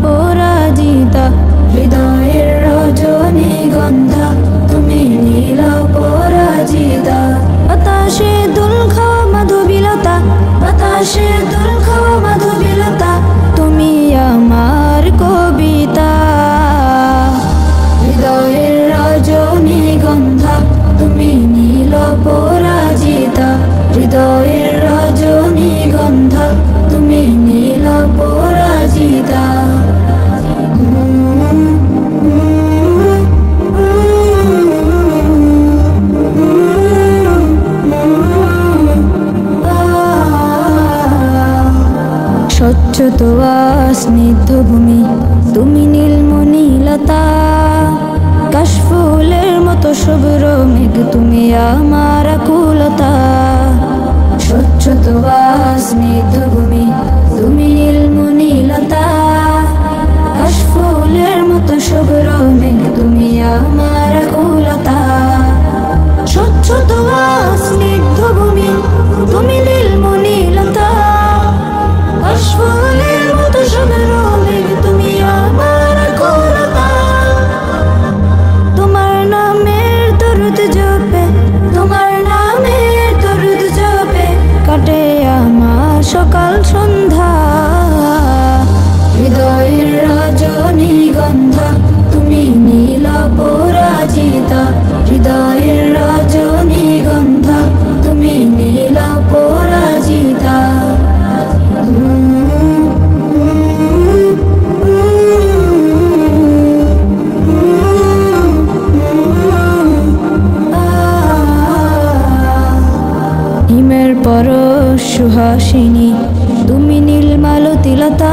পরাজিতা, হৃদয়ের রজনীগন্ধা তুমি নীল পরাজিতা। বাতাসে দোল খাওয়া মাধবীলতা, বাতাসে দোল খাওয়া মাধবীলতা তুমি আমার কবিতা। হৃদয়ের রজনীগন্ধা তুমি নীল পরাজিতা, হৃদয়ের রজনীগন্ধা তুমি নীল পরাজিতা। স্বচ্ছ তোয়া স্নিগ্ধ ভূমি তুমি নীলমণিলতা, কাশফুলের মতো শুভ্র মেঘ তুমি আমার আকুলতা। স্বচ্ছ তোয়া স্নিগ্ধ ভূমি তুমি নীলমণিলতা, কাশফুলের মতো শুভ্র মেঘ তুমি আমার আকুলতা। স্বচ্ছ তোয়া স্নিগ্ধ ভূমি তুমি নীলমণিলতা, কাশফুলের মতো শুভ্র মেঘ তুমি আমার আকুলতা। তোমার নামের দরুদ জপে, তোমার নামের দরুদ জপে কাটে আমার সকাল সন্ধ্যা। হৃদয়ের রজনীগন্ধা তুমি নীল পরাজিতা, হৃদয়ের রজনীগন্ধা তুমি নীল পরাজিতা। হিমের পরশ সুহাসিনী তুমি নীলমালতিলতা,